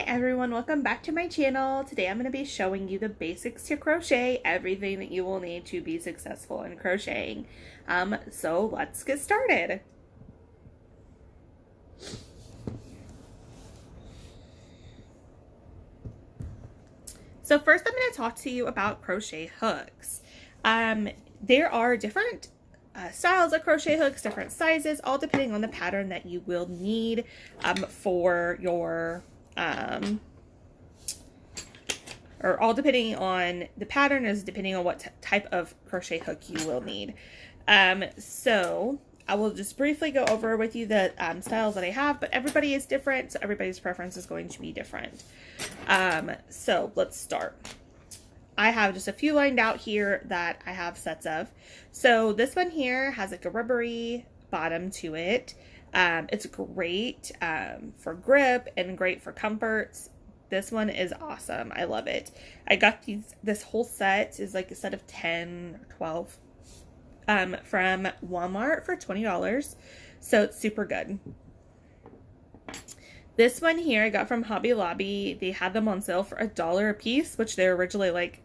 everyone, welcome back to my channel. Today I'm going to be showing you the basics to crochet, everything that you will need to be successful in crocheting. So let's get started. So first I'm going to talk to you about crochet hooks. There are different styles of crochet hooks, different sizes, all depending on the pattern that you will need for your or all depending on the pattern is depending on what type of crochet hook you will need. So I will just briefly go over with you the styles that I have, but everybody is different, so everybody's preference is going to be different. So let's start. I have just a few lined out here that I have sets of. So this one here has like a rubbery bottom to it. It's great for grip and great for comforts. This one is awesome. I love it. I got this whole set is like a set of 10 or 12 from Walmart for $20. So it's super good. This one here I got from Hobby Lobby. They had them on sale for $1 a piece, which they're originally like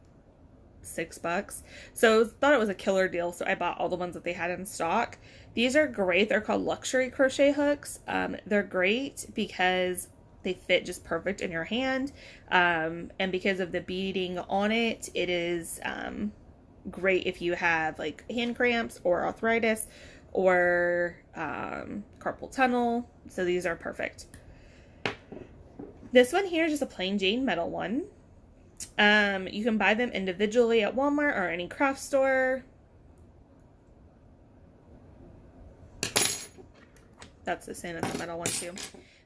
$6. So I thought it was a killer deal, so I bought all the ones that they had in stock. These are great. They're called luxury crochet hooks. They're great because they fit just perfect in your hand, and because of the beading on it, it is great if you have like hand cramps or arthritis or carpal tunnel. So these are perfect. This one here is just a plain Jane metal one. You can buy them individually at Walmart or any craft store. That's the same as the metal one too.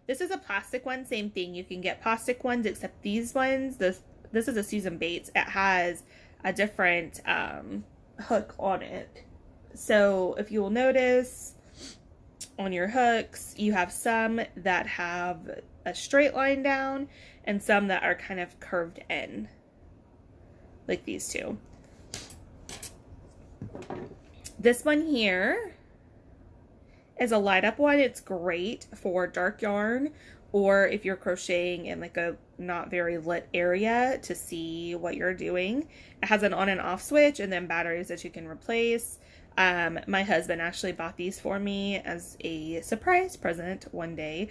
This is a plastic one, same thing. You can get plastic ones, except these ones, this is a Susan Bates. It has a different hook on it. So if you will notice on your hooks, you have some that have a straight line down and some that are kind of curved in, like these two. This one here is a light up one. It's great for dark yarn or if you're crocheting in like a not very lit area to see what you're doing. It has an on and off switch and then batteries that you can replace. My husband actually bought these for me as a surprise present one day.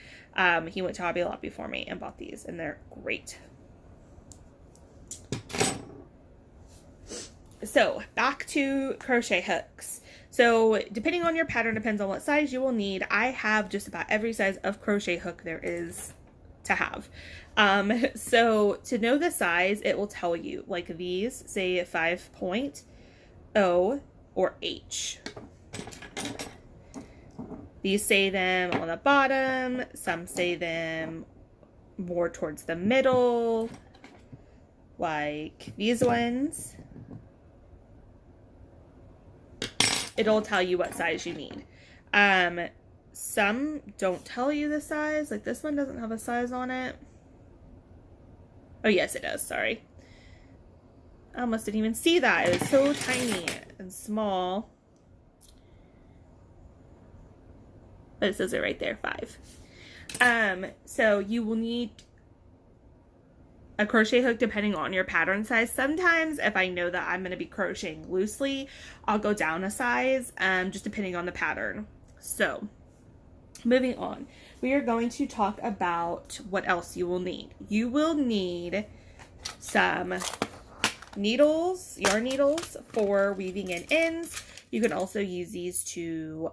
He went to Hobby Lobby for me and bought these, and they're great. So back to crochet hooks. So depending on your pattern, depends on what size you will need. I have just about every size of crochet hook there is to have. So to know the size, it will tell you, like these say 5.0 or H. These say them on the bottom, some say them more towards the middle, like these ones. It'll tell you what size you need. Some don't tell you the size, like this one doesn't have a size on it. Oh yes, it does, sorry. I almost didn't even see that. It was so tiny and small. But it says it right there, 5. So you will need a crochet hook depending on your pattern size. Sometimes if I know that I'm going to be crocheting loosely, I'll go down a size, just depending on the pattern. So moving on, we are going to talk about what else you will need. You will need some needles, yarn needles for weaving in ends. You can also use these to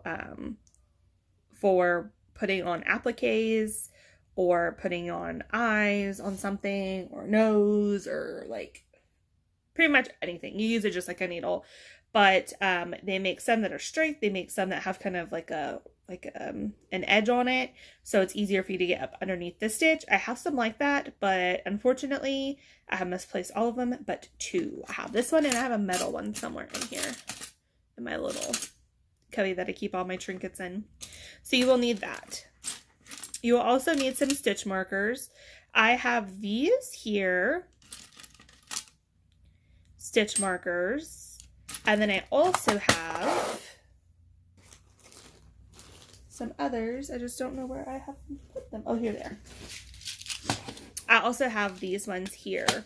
for putting on appliques or putting on eyes on something or nose or like pretty much anything. You use it just like a needle, but they make some that are straight. They make some that have kind of like an edge on it, so it's easier for you to get up underneath the stitch. I have some like that, but unfortunately I have misplaced all of them but 2. I have this one and I have a metal one somewhere in here in my little cubby that I keep all my trinkets in. So you will need that. You will also need some stitch markers. I have these here, stitch markers, and then I also have some others. I just don't know where I have put them. Oh, here they are. I also have these ones here.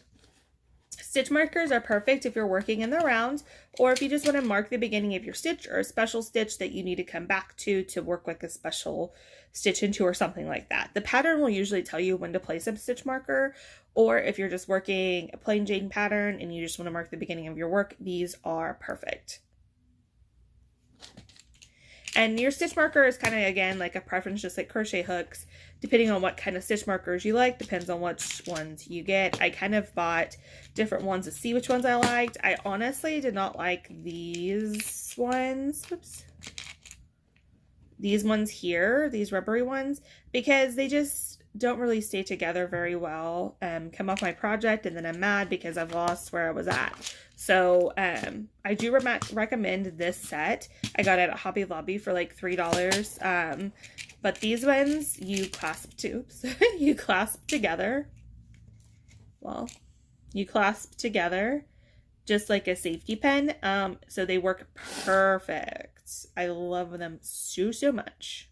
Stitch markers are perfect if you're working in the round, or if you just want to mark the beginning of your stitch or a special stitch that you need to come back to work like a special stitch into or something like that. The pattern will usually tell you when to place a stitch marker, or if you're just working a plain Jane pattern and you just want to mark the beginning of your work, these are perfect. And your stitch marker is kind of, again, like a preference, just like crochet hooks, depending on what kind of stitch markers you like, depends on which ones you get. I kind of bought different ones to see which ones I liked. I honestly did not like these ones. Oops. These ones here, these rubbery ones, because they just don't really stay together very well. Come off my project and then I'm mad because I've lost where I was at. So I do recommend this set. I got it at Hobby Lobby for like $3. But these ones you clasp you clasp together. Well, you clasp together just like a safety pin. So they work perfect. I love them so much.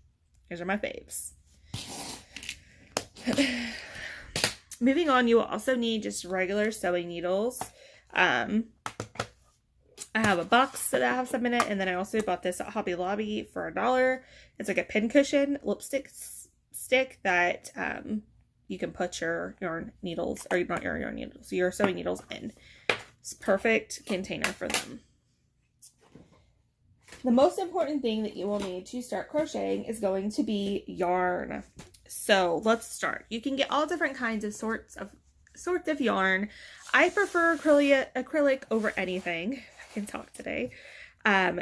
These are my faves. Moving on, you will also need just regular sewing needles. I have a box that I have some in it, and then I also bought this at Hobby Lobby for $1. It's like a pin cushion lipstick stick that you can put your yarn needles, or not your yarn needles, your sewing needles in. It's a perfect container for them. The most important thing that you will need to start crocheting is going to be yarn. So let's start. You can get all different kinds of sorts of yarn. I prefer acrylic over anything. I can talk today.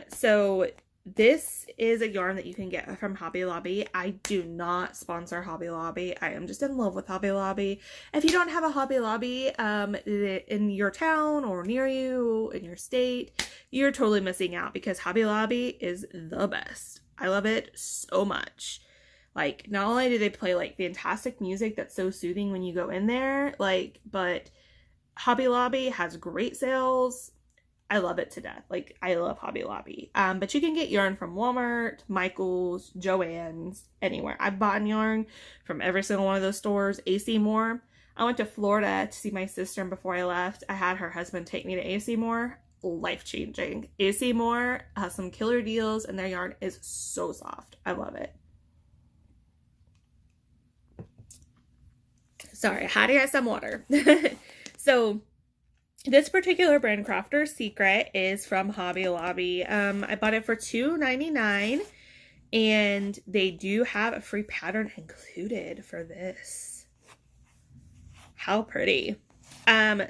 So this is a yarn that you can get from Hobby Lobby. I do not sponsor Hobby Lobby. I am just in love with Hobby Lobby. If you don't have a Hobby Lobby in your town or near you, in your state, you're totally missing out, because Hobby Lobby is the best. I love it so much. Like, not only do they play like fantastic music that's so soothing when you go in there, like, but Hobby Lobby has great sales. I love it to death. Like, I love Hobby Lobby. But you can get yarn from Walmart, Michael's, Joann's, anywhere. I've bought yarn from every single one of those stores. AC Moore. I went to Florida to see my sister, and before I left, I had her husband take me to AC Moore. Life-changing. AC Moore has some killer deals, and their yarn is so soft. I love it. Sorry, I had to get some water. So this particular brand, Crafter's Secret, is from Hobby Lobby. I bought it for $2.99, and they do have a free pattern included for this. How pretty.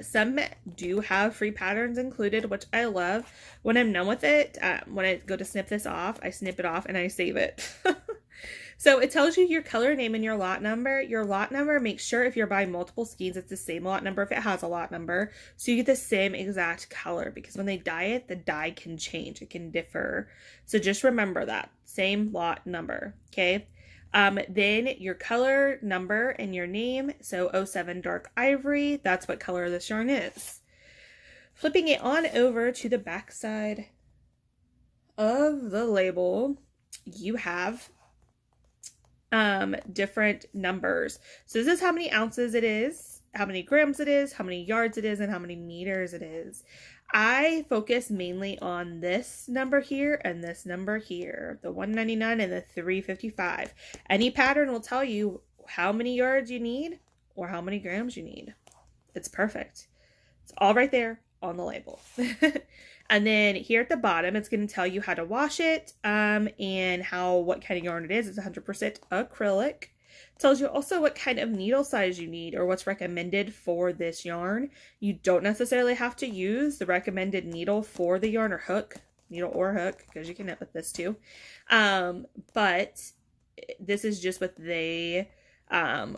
Some do have free patterns included, which I love. When I'm done with it, when I go to snip this off, I snip it off and I save it. So it tells you your color name and your lot number. Your lot number, make sure if you're buying multiple skeins, it's the same lot number if it has a lot number. So you get the same exact color, because when they dye it, the dye can change. It can differ. So just remember that. Same lot number, okay? Then your color number and your name. So 07 Dark Ivory, that's what color this yarn is. Flipping it on over to the back side of the label, you have different numbers. So this is how many ounces it is, how many grams it is, how many yards it is, and how many meters it is. I focus mainly on this number here and this number here, the 199 and the 355. Any pattern will tell you how many yards you need or how many grams you need. It's perfect. It's all right there on the label. And then here at the bottom, it's going to tell you how to wash it, and what kind of yarn it is. It's 100% acrylic. It tells you also what kind of needle size you need, or what's recommended for this yarn. You don't necessarily have to use the recommended needle for the yarn or hook, needle or hook, because you can knit with this too. But this is just what they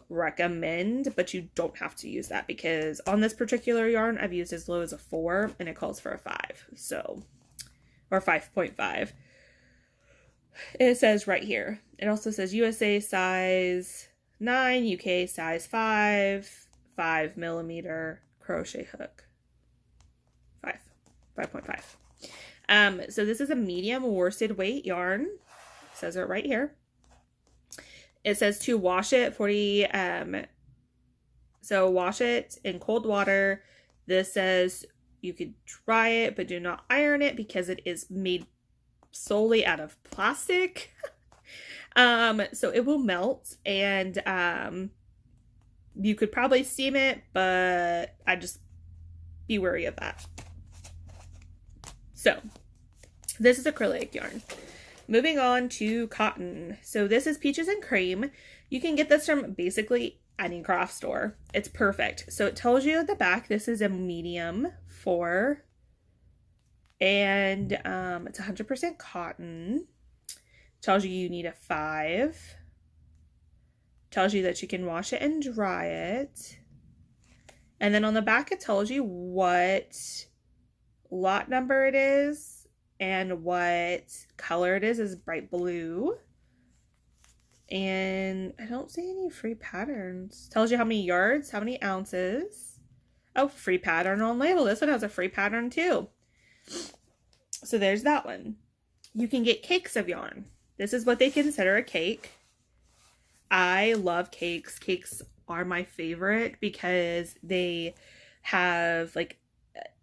recommend, but you don't have to use that, because on this particular yarn I've used as low as a 4 and it calls for a 5, so, or 5.5. It says right here, it also says USA size 9, UK size 5 millimeter crochet hook, 5.5. So this is a medium worsted weight yarn. It says it right here. It says to wash it 40 So wash it in cold water. This says you could dry it, but do not iron it because it is made solely out of plastic. So it will melt, and you could probably steam it, but I just be wary of that. So this is acrylic yarn. Moving on to cotton. So this is Peaches and Cream. You can get this from basically any craft store. It's perfect. So it tells you at the back, this is a medium 4, and it's 100% cotton. Tells you you need a 5. Tells you that you can wash it and dry it. And then on the back, it tells you what lot number it is and what color it is bright blue. And I don't see any free patterns. Tells you how many yards, how many ounces. Oh, free pattern on label. This one has a free pattern too. So there's that one. You can get cakes of yarn. This is what they consider a cake. I love cakes. Cakes are my favorite because they have like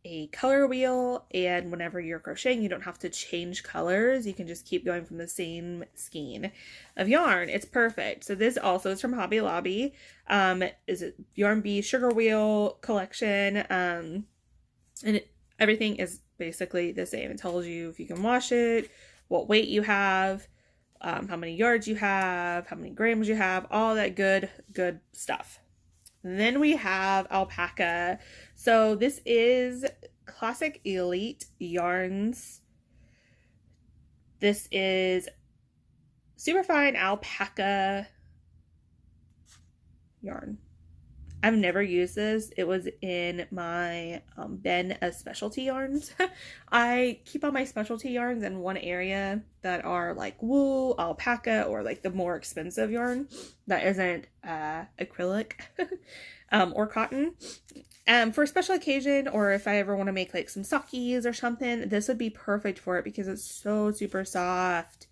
a color wheel, and whenever you're crocheting, you don't have to change colors. You can just keep going from the same skein of yarn. It's perfect. So this also is from Hobby Lobby. Is it Yarn Bee Sugar Wheel collection? And everything is basically the same. It tells you if you can wash it, what weight you have, how many yards you have, how many grams you have, all that good stuff. And then we have alpaca. So this is Classic Elite Yarns. This is superfine alpaca yarn. I've never used this. It was in my bin of specialty yarns. I keep all my specialty yarns in one area that are like wool, alpaca, or like the more expensive yarn that isn't acrylic or cotton. For a special occasion, or if I ever want to make like some sockies or something, this would be perfect for it because it's so super soft.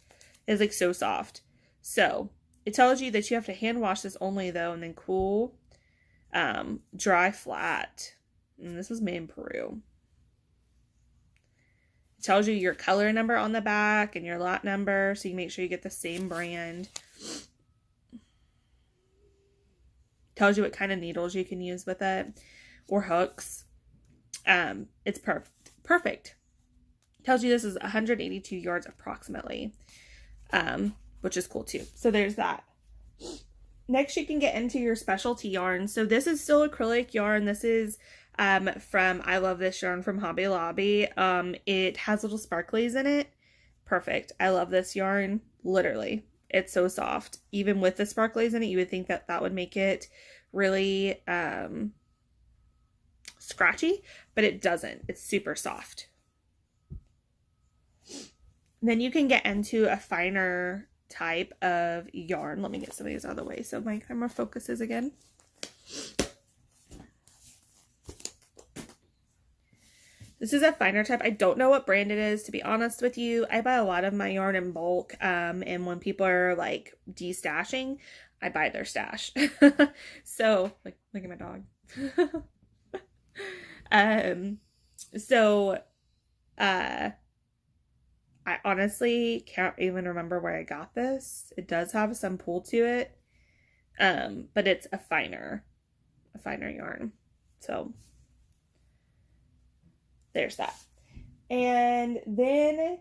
It's like so soft. So it tells you that you have to hand wash this only though, and then cool. Dry flat. And this was made in Peru. It tells you your color number on the back and your lot number, so you make sure you get the same brand. Tells you what kind of needles you can use with it, or hooks. It's perfect. Tells you this is 182 yards approximately, which is cool too. So there's that. Next, you can get into your specialty yarn. So this is still acrylic yarn. This is from I Love This Yarn from Hobby Lobby. It has little sparklies in it. Perfect. I love this yarn. Literally. It's so soft. Even with the sparklies in it, you would think that that would make it really scratchy, but it doesn't. It's super soft. Then you can get into a finer type of yarn. Let me get some of these out of the way so my camera focuses again. This is a finer type. I don't know what brand it is, to be honest with you. I buy a lot of my yarn in bulk, and when people are like de-stashing, I buy their stash. So, like, look at my dog. I honestly can't even remember where I got this. It does have some pull to it, but it's a finer yarn. So there's that. And then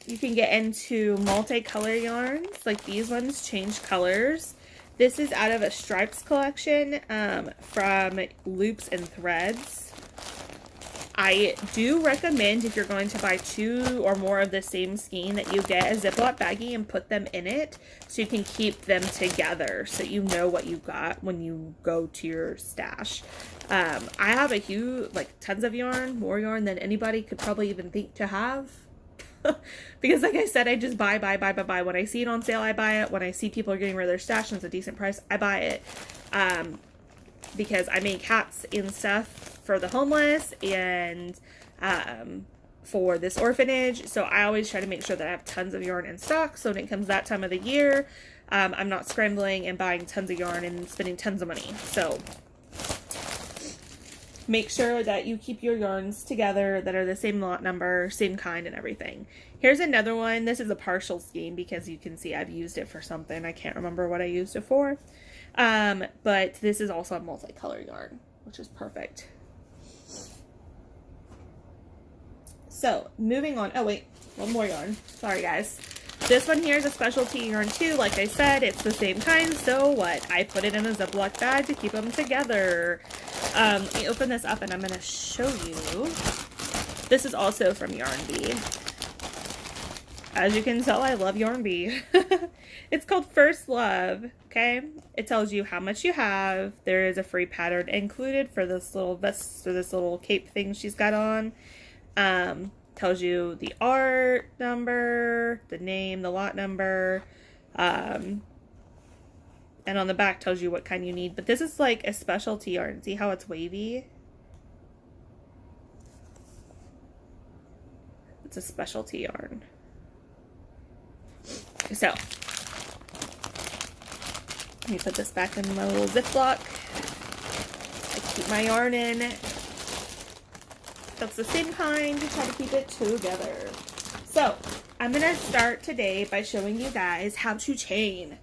you can get into multicolor yarns, like these ones change colors. This is out of a stripes collection from Loops and Threads. I do recommend, if you're going to buy 2 or more of the same skein, that you get a Ziploc baggie and put them in it so you can keep them together so you know what you got when you go to your stash. I have a huge, like, tons of yarn, more yarn than anybody could probably even think to have. Because like I said, I just buy. When I see it on sale, I buy it. When I see people are getting rid of their stash and it's a decent price, I buy it. Because I make hats and stuff for the homeless and for this orphanage. So I always try to make sure that I have tons of yarn in stock. So when it comes that time of the year, I'm not scrambling and buying tons of yarn and spending tons of money. So make sure that you keep your yarns together that are the same lot number, same kind, and everything. Here's another one. This is a partial skein because you can see I've used it for something. I can't remember what I used it for. But this is also a multicolor yarn, which is perfect. So moving on. Oh wait, one more yarn. Sorry guys. This one here is a specialty yarn too. Like I said, it's the same kind. So what? I put it in a Ziploc bag to keep them together. Let me open this up and I'm going to show you. This is also from Yarn Bee. As you can tell, I love Yarn Bee. It's called First Love. Okay. It tells you how much you have. There is a free pattern included for this little vest or this little cape thing she's got on. Tells you the art number, the name, the lot number, and on the back tells you what kind you need. But this is like a specialty yarn. See how it's wavy? It's a specialty yarn. So, let me put this back in my little Ziploc. I keep my yarn in. That's the same kind, just try to keep it together. So, I'm going to start today by showing you guys how to chain.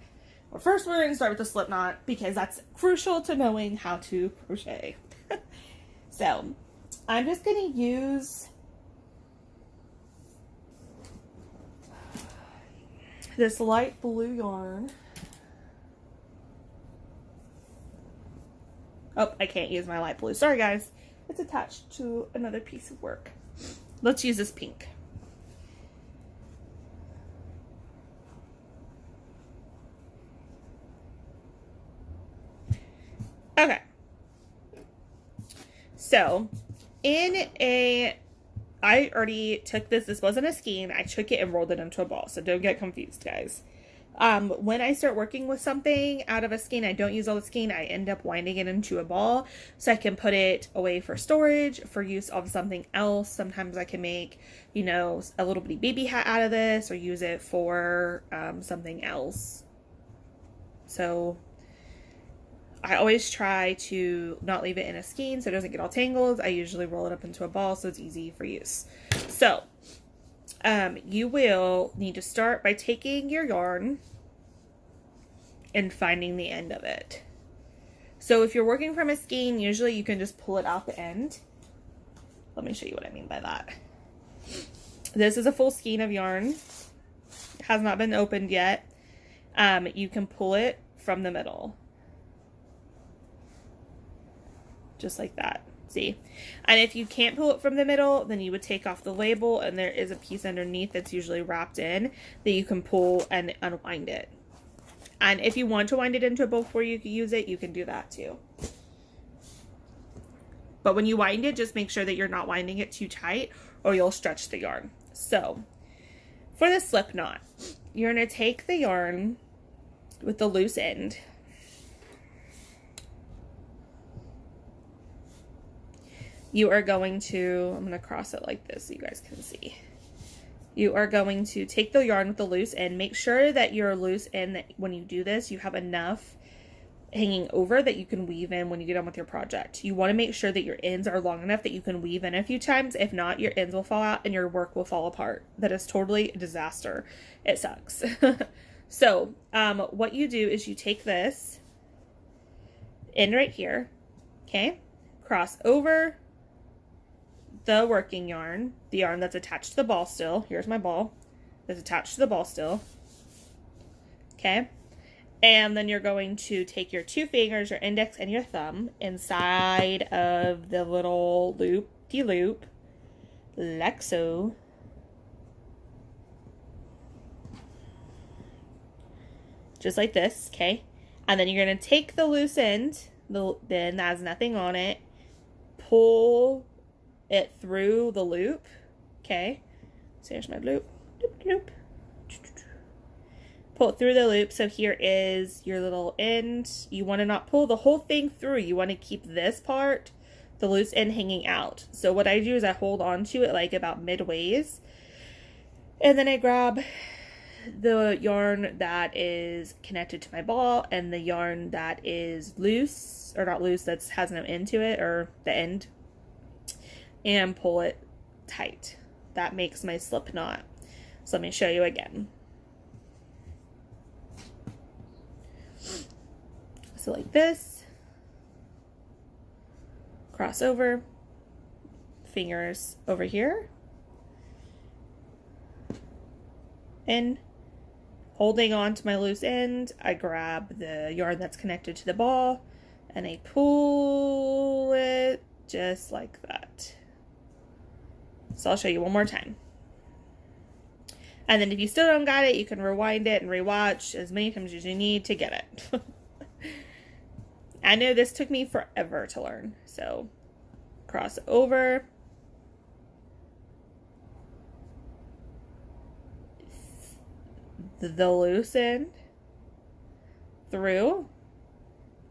Well, first we're going to start with the slip knot because that's crucial to knowing how to crochet. So, I'm just going to use this light blue yarn. Oh, I can't use my light blue. Sorry guys. It's attached to another piece of work. Let's use this pink. Okay. So, I already took this wasn't a skein. I took it and rolled it into a ball. So don't get confused, guys. When I start working with something out of a skein, I don't use all the skein. I end up winding it into a ball so I can put it away for storage, for use of something else. Sometimes I can make, you know, a little bitty baby hat out of this or use it for something else. So I always try to not leave it in a skein so it doesn't get all tangled. I usually roll it up into a ball so it's easy for use. So you will need to start by taking your yarn and finding the end of it. So if you're working from a skein, usually you can just pull it out the end. Let me show you what I mean by that. This is a full skein of yarn. It has not been opened yet. You can pull it from the middle. Just like that. See? And if you can't pull it from the middle, then you would take off the label and there is a piece underneath that's usually wrapped in that you can pull and unwind it. And if you want to wind it into a bowl before you can use it, you can do that too. But when you wind it, just make sure that you're not winding it too tight or you'll stretch the yarn. So for the slip knot, you're going to take the yarn with the loose end. You are going to, I'm going to cross it like this so you guys can see. You are going to take the yarn with the loose end. Make sure that your loose end, that when you do this, you have enough hanging over that you can weave in when you get on with your project. You want to make sure that your ends are long enough that you can weave in a few times. If not, your ends will fall out and your work will fall apart. That is totally a disaster. It sucks. So what you do is you take this end right here, okay, cross over the working yarn, the yarn that's attached to the ball still. Here's my ball that's attached to the ball still. Okay. And then you're going to take your two fingers, your index and your thumb, inside of the little loop-de-loop, like so. Just like this, okay? And then you're going to take the loose end, the end that has nothing on it, pull it through the loop, okay? So here's my loop, loop. Pull it through the loop. So here is your little end. You want to not pull the whole thing through. You want to keep this part, the loose end, hanging out. So what I do is I hold on to it like about midways. And then I grab the yarn that is connected to my ball and the yarn that is loose, or not loose, that has no end to it, or the end, and pull it tight. That makes my slip knot. So let me show you again. So like this, cross over, fingers over here, and holding on to my loose end, I grab the yarn that's connected to the ball and I pull it just like that. So I'll show you one more time. And then if you still don't got it, you can rewind it and rewatch as many times as you need to get it. I know this took me forever to learn. So cross over, the loose end through,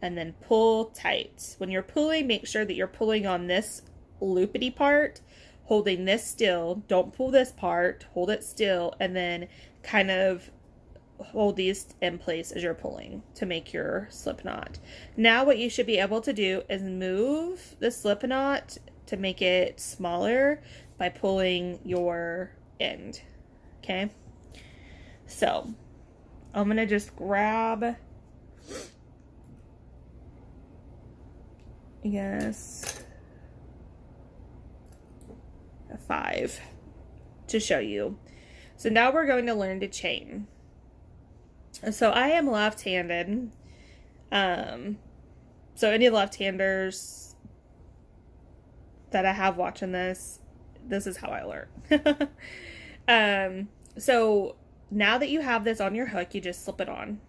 and then pull tight. When you're pulling, make sure that you're pulling on this loopity part, holding this still. Don't pull this part, hold it still, and then kind of hold these in place as you're pulling to make your slip knot. Now what you should be able to do is move the slip knot to make it smaller by pulling your end. Okay? So I'm gonna just grab, yes, a 5 to show you. So now we're going to learn to chain. So I am left-handed. So any left-handers that I have watching this is how I learn. So now that you have this on your hook, you just slip it on.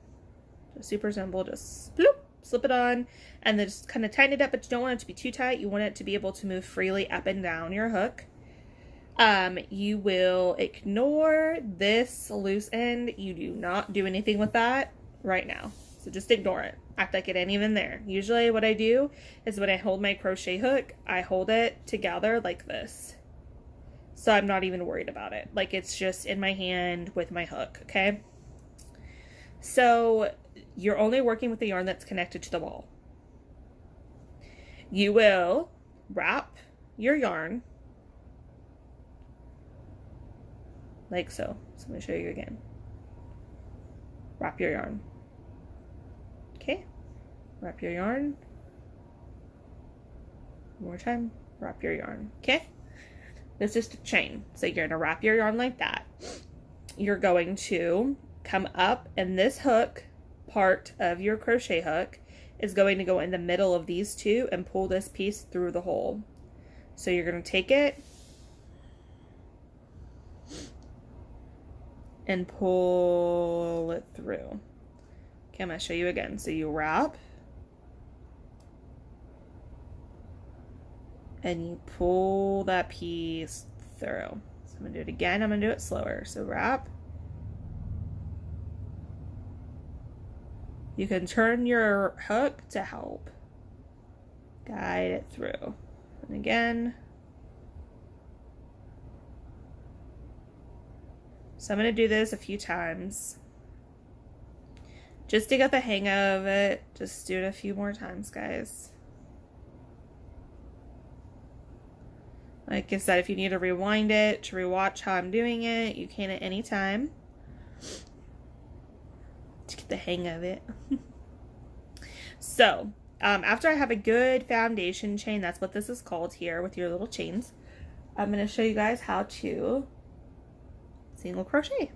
Just super simple, just bloop, slip it on, and then just kind of tighten it up, but you don't want it to be too tight. You want it to be able to move freely up and down your hook. You will ignore this loose end. You do not do anything with that right now. So just ignore it. Act like it ain't even there. Usually what I do is when I hold my crochet hook, I hold it together like this. So I'm not even worried about it. Like it's just in my hand with my hook, okay? So you're only working with the yarn that's connected to the ball. You will wrap your yarn like so. So I'm going to show you again. Wrap your yarn. Okay? Wrap your yarn. One more time. Wrap your yarn. Okay? This is to chain. So you're going to wrap your yarn like that. You're going to come up, and this hook part of your crochet hook is going to go in the middle of these two and pull this piece through the hole. So you're going to take it and pull it through. Okay, I'm going to show you again. So you wrap and you pull that piece through. So I'm going to do it again. I'm going to do it slower. So wrap. You can turn your hook to help guide it through. And again. So I'm going to do this a few times just to get the hang of it. Just do it a few more times, guys. Like I said, if you need to rewind it to rewatch how I'm doing it, you can at any time to get the hang of it. So after I have a good foundation chain, that's what this is called here with your little chains, I'm going to show you guys how to single crochet.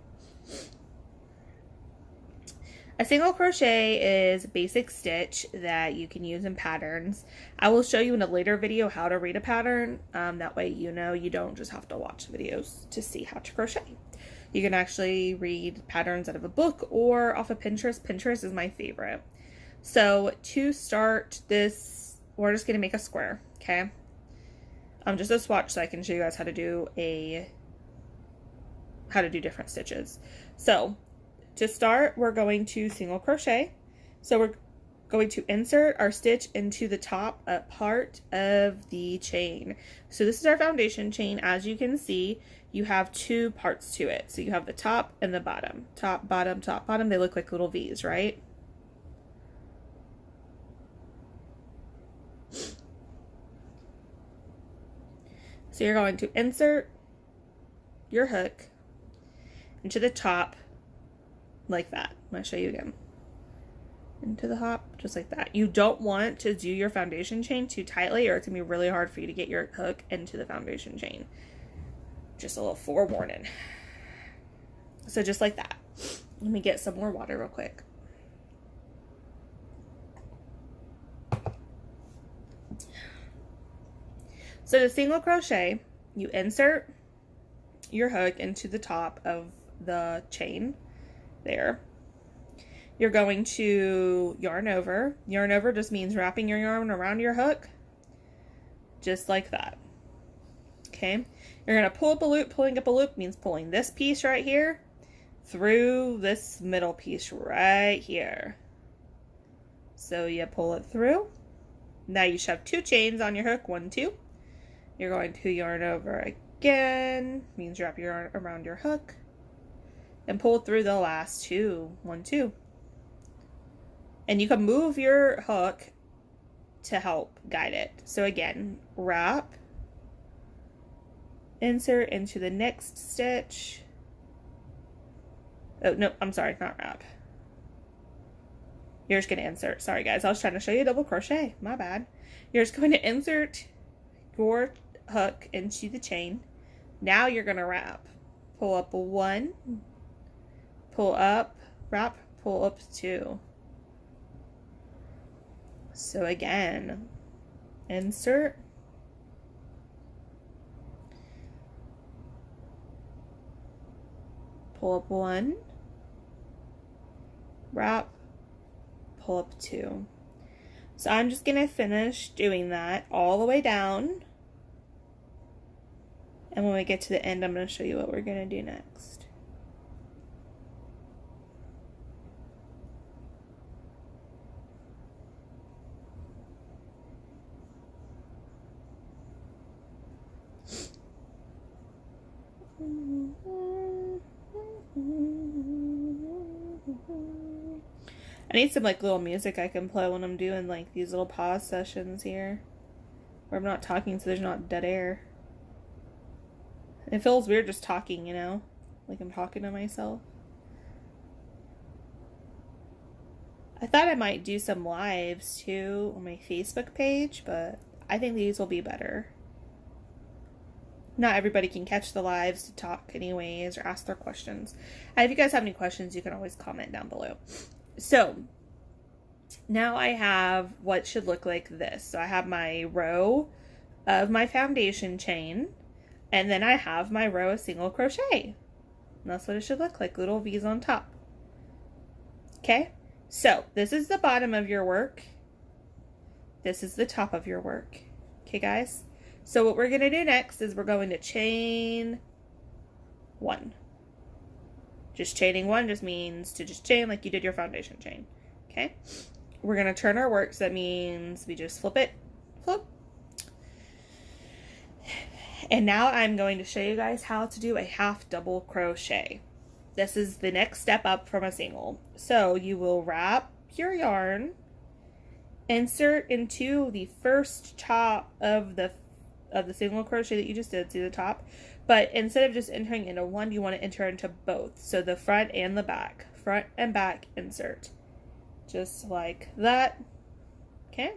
A single crochet is a basic stitch that you can use in patterns. I will show you in a later video how to read a pattern. That way you know you don't just have to watch videos to see how to crochet. You can actually read patterns out of a book or off of Pinterest. Pinterest is my favorite. So to start this, we're just going to make a square, okay? Just a swatch so I can show you guys how to do different stitches. So to start, we're going to single crochet. So we're going to insert our stitch into the top part of the chain. So this is our foundation chain. As you can see, you have two parts to it. So you have the top and the bottom. Top, bottom, top, bottom. They look like little V's, right? So you're going to insert your hook into the top like that. I'm going to show you again. Into the hop, just like that. You don't want to do your foundation chain too tightly, or it's gonna be really hard for you to get your hook into the foundation chain. Just a little forewarning. So just like that. Let me get some more water real quick. So to single crochet, you insert your hook into the top of the chain there. You're going to yarn over. Yarn over just means wrapping your yarn around your hook, just like that. Okay, you're going to pull up a loop. Pulling up a loop means pulling this piece right here through this middle piece right here. So you pull it through. Now you should have two chains on your hook, 1, 2. You're going to yarn over again, means wrap your yarn around your hook, and pull through the last two, 1, 2. And you can move your hook to help guide it. So again, wrap, insert into the next stitch. Oh, no, I'm sorry, not wrap. You're just going to insert. Sorry, guys, I was trying to show you double crochet. My bad. You're just going to insert your hook into the chain. Now you're going to wrap. Pull up 1, pull up, wrap, pull up 2. So again, insert, pull up 1, wrap, pull up 2. So I'm just going to finish doing that all the way down. And when we get to the end, I'm going to show you what we're going to do next. I need some like little music I can play when I'm doing like these little pause sessions here, where I'm not talking so there's not dead air. It feels weird just talking, you know, like I'm talking to myself. I thought I might do some lives too on my Facebook page, but I think these will be better. Not everybody can catch the lives to talk anyways or ask their questions. And if you guys have any questions, you can always comment down below. So now I have what should look like this. So I have my row of my foundation chain, and then I have my row of single crochet. And that's what it should look like, little V's on top. Okay, so this is the bottom of your work. This is the top of your work. Okay, guys? So what we're going to do next is we're going to chain 1. Just chaining 1 just means to just chain like you did your foundation chain. Okay? We're going to turn our work, so that means we just flip it, flip. And now I'm going to show you guys how to do a half double crochet. This is the next step up from a single. So you will wrap your yarn, insert into the first top of the single crochet that you just did, see the top, but instead of just entering into one, you want to enter into both, so the front and the back, front and back insert, just like that. Okay,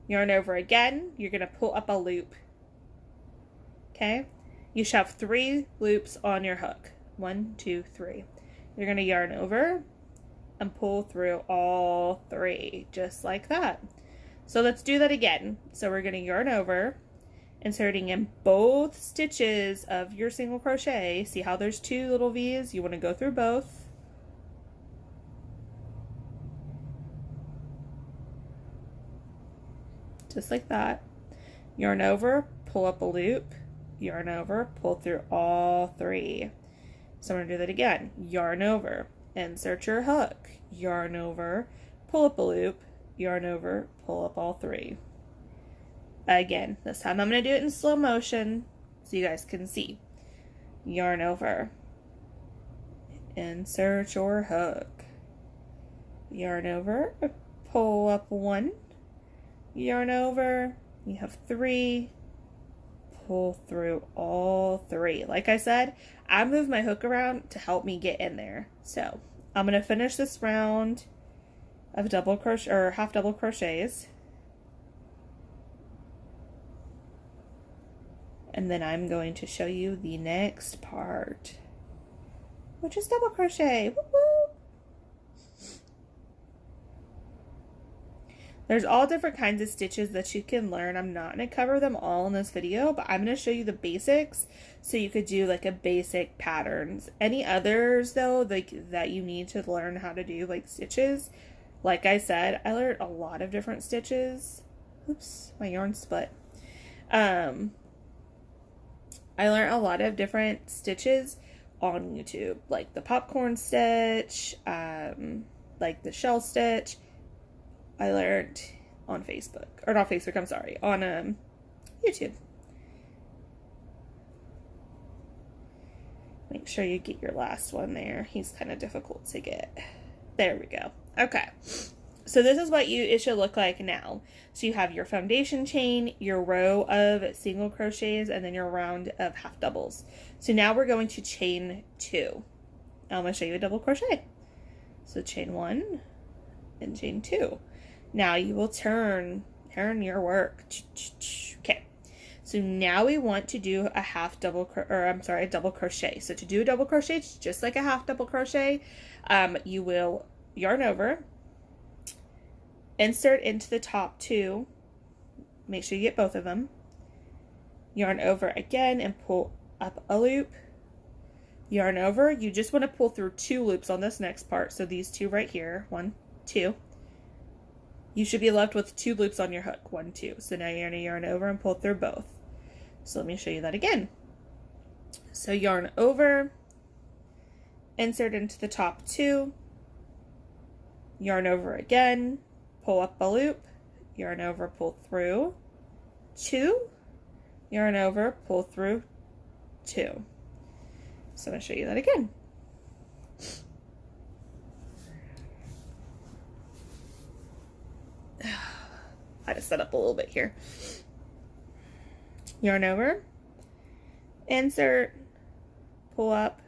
yarn over again, you're going to pull up a loop. Okay, you should have 3 loops on your hook, 1, 2, 3. You're going to yarn over and pull through all 3, just like that. So let's do that again. So we're going to yarn over, inserting in both stitches of your single crochet. See how there's 2 little V's? You want to go through both. Just like that. Yarn over, pull up a loop, yarn over, pull through all 3. So I'm going to do that again. Yarn over, insert your hook, yarn over, pull up a loop, yarn over, pull up all 3. Again, this time I'm going to do it in slow motion so you guys can see. Yarn over, insert your hook, yarn over, pull up 1, yarn over, you have 3, pull through all 3. Like I said, I move my hook around to help me get in there. So I'm going to finish this round of double crochet or half double crochets, and then I'm going to show you the next part, which is double crochet. Woo woo. There's all different kinds of stitches that you can learn. I'm not going to cover them all in this video, but I'm going to show you the basics so you could do like a basic patterns. Any others though, like that you need to learn how to do, like stitches, like I said, I learned a lot of different stitches. Oops, my yarn split. I learned a lot of different stitches on YouTube, like the popcorn stitch, like the shell stitch. I learned on Facebook, or not Facebook, I'm sorry, on YouTube. Make sure you get your last one there. He's kind of difficult to get. There we go. Okay. So this is what it should look like now. So you have your foundation chain, your row of single crochets, and then your round of half doubles. So now we're going to chain 2. I'm going to show you a double crochet. So chain 1 and chain 2. Now you will turn your work. Okay. So now we want to do a double crochet. So to do a double crochet, just like a half double crochet, you will yarn over, insert into the top 2, make sure you get both of them, yarn over again and pull up a loop, yarn over. You just want to pull through 2 loops on this next part, so these 2 right here, 1, 2. You should be left with 2 loops on your hook, 1, 2. So now you're going to yarn over and pull through both. So let me show you that again. So yarn over, insert into the top 2, yarn over again, pull up a loop, yarn over, pull through 2, yarn over, pull through 2. So I'm going to show you that again. I just set up a little bit here. Yarn over, insert, pull up,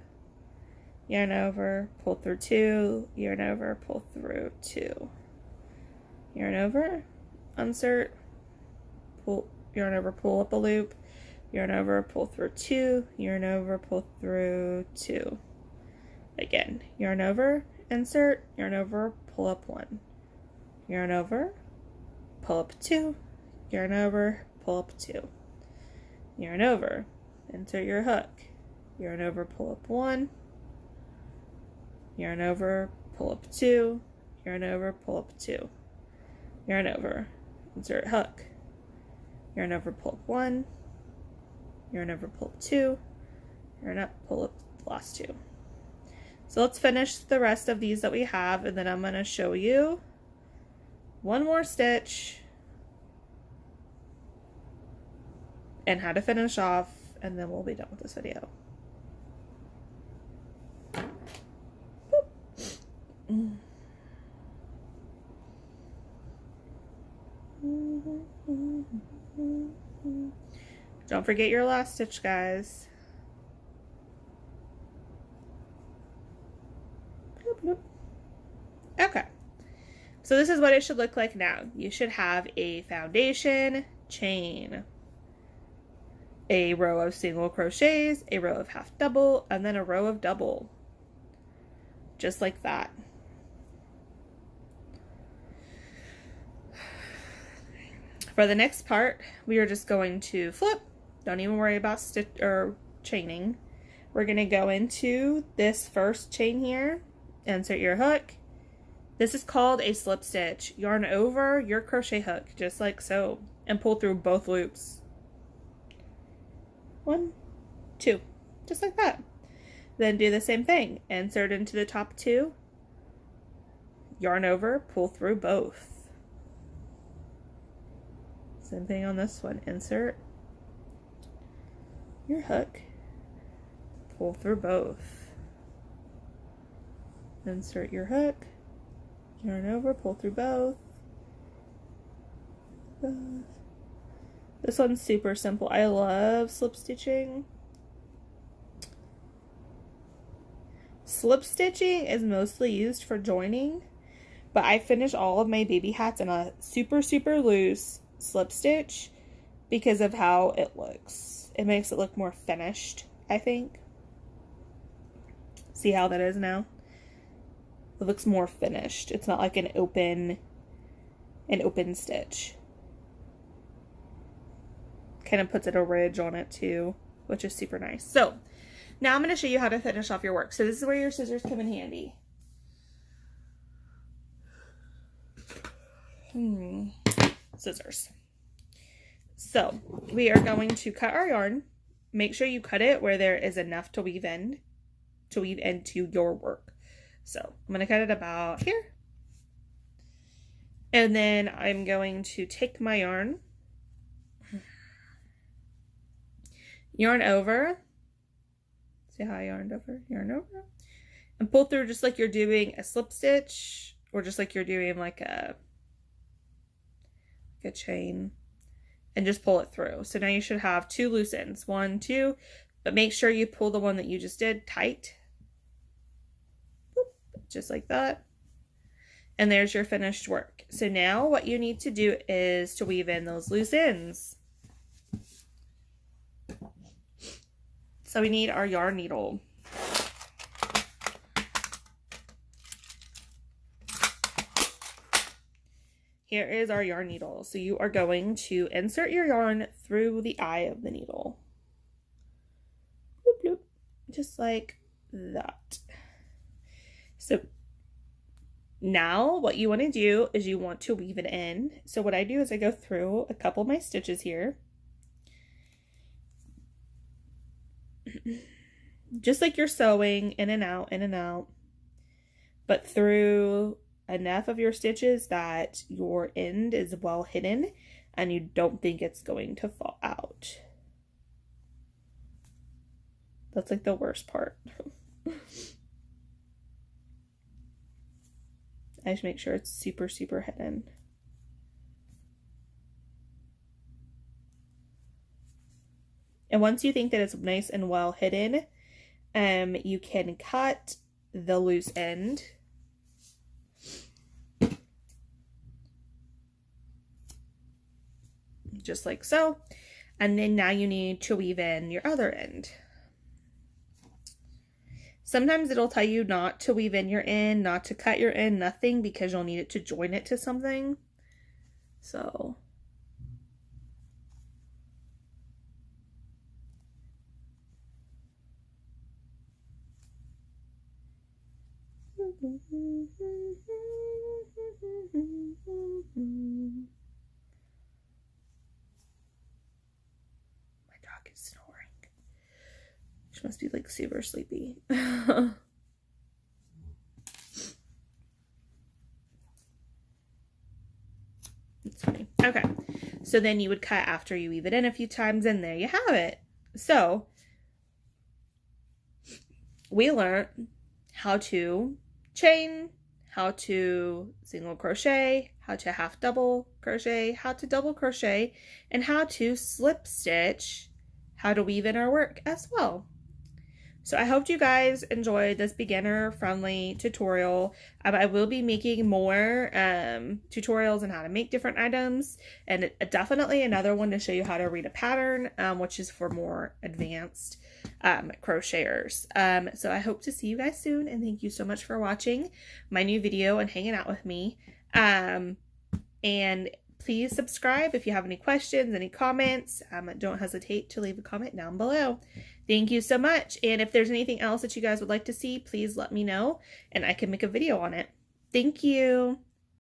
yarn over, pull through 2, yarn over, pull through 2. Yarn over, insert, pull, yarn over, pull up a loop, yarn over, pull through 2, yarn over, pull through 2. Again, yarn over, insert, yarn over, pull up 1. Yarn over, pull up 2, yarn over, pull up 2. Yarn over, insert your hook, yarn over, pull up 1, yarn over, pull up 2, yarn over, pull up 2. Yarn over, insert hook, yarn over, pull up 1, yarn over, pull up 2, yarn up, pull up the last 2. So let's finish the rest of these that we have, and then I'm going to show you one more stitch and how to finish off, and then we'll be done with this video. Don't forget your last stitch, guys. Okay, so this is what it should look like now. You should have a foundation chain, a row of single crochets, a row of half double, and then a row of double, just like that. For the next part, we are just going to flip. Don't even worry about stitch or chaining. We're going to go into this first chain here, insert your hook. This is called a slip stitch. Yarn over your crochet hook, just like so, and pull through both loops. 1, 2, just like that. Then do the same thing. Insert into the top 2, yarn over, pull through both. Same thing on this one. Insert your hook, pull through both. Insert your hook, yarn over, pull through both. This one's super simple. I love slip stitching. Slip stitching is mostly used for joining, but I finish all of my baby hats in a super, super loose slip stitch because of how it looks. It makes it look more finished, I think. See how that is now? It looks more finished. It's not like an open stitch. Kind of puts it a ridge on it too, which is super nice. So now I'm going to show you how to finish off your work. So this is where your scissors come in handy. Scissors. So we are going to cut our yarn. Make sure you cut it where there is enough to weave into your work. So I'm going to cut it about here. And then I'm going to take my yarn over. See how I yarn over, and pull through just like you're doing a slip stitch, or just like you're doing like a chain, and just pull it through. So now you should have 2 loose ends, 1, 2, but make sure you pull the one that you just did tight. Boop, just like that. And there's your finished work. So now what you need to do is to weave in those loose ends. So we need our yarn needle. Here is our yarn needle. So you are going to insert your yarn through the eye of the needle. Bloop, bloop. Just like that. So now what you want to do is you want to weave it in. So what I do is I go through a couple of my stitches here. Just like you're sewing in and out, but through enough of your stitches that your end is well hidden and you don't think it's going to fall out. That's like the worst part. I just make sure it's super, super hidden. And once you think that it's nice and well hidden, you can cut the loose end. Just like so. And then now you need to weave in your other end. Sometimes it'll tell you not to weave in your end, not to cut your end, nothing, because you'll need it to join it to something. So my dog is snoring. She must be like super sleepy. It's funny. Okay, so then you would cut after you weave it in a few times, and there you have it. So we learned how to chain, how to single crochet, how to half double crochet, how to double crochet, and how to slip stitch, how to weave in our work as well. So I hope you guys enjoyed this beginner friendly tutorial. I will be making more tutorials on how to make different items, and definitely another one to show you how to read a pattern, which is for more advanced crocheters. So I hope to see you guys soon, and thank you so much for watching my new video and hanging out with me. And please subscribe if you have any questions, any comments. Don't hesitate to leave a comment down below. Thank you so much. And if there's anything else that you guys would like to see, please let me know and I can make a video on it. Thank you.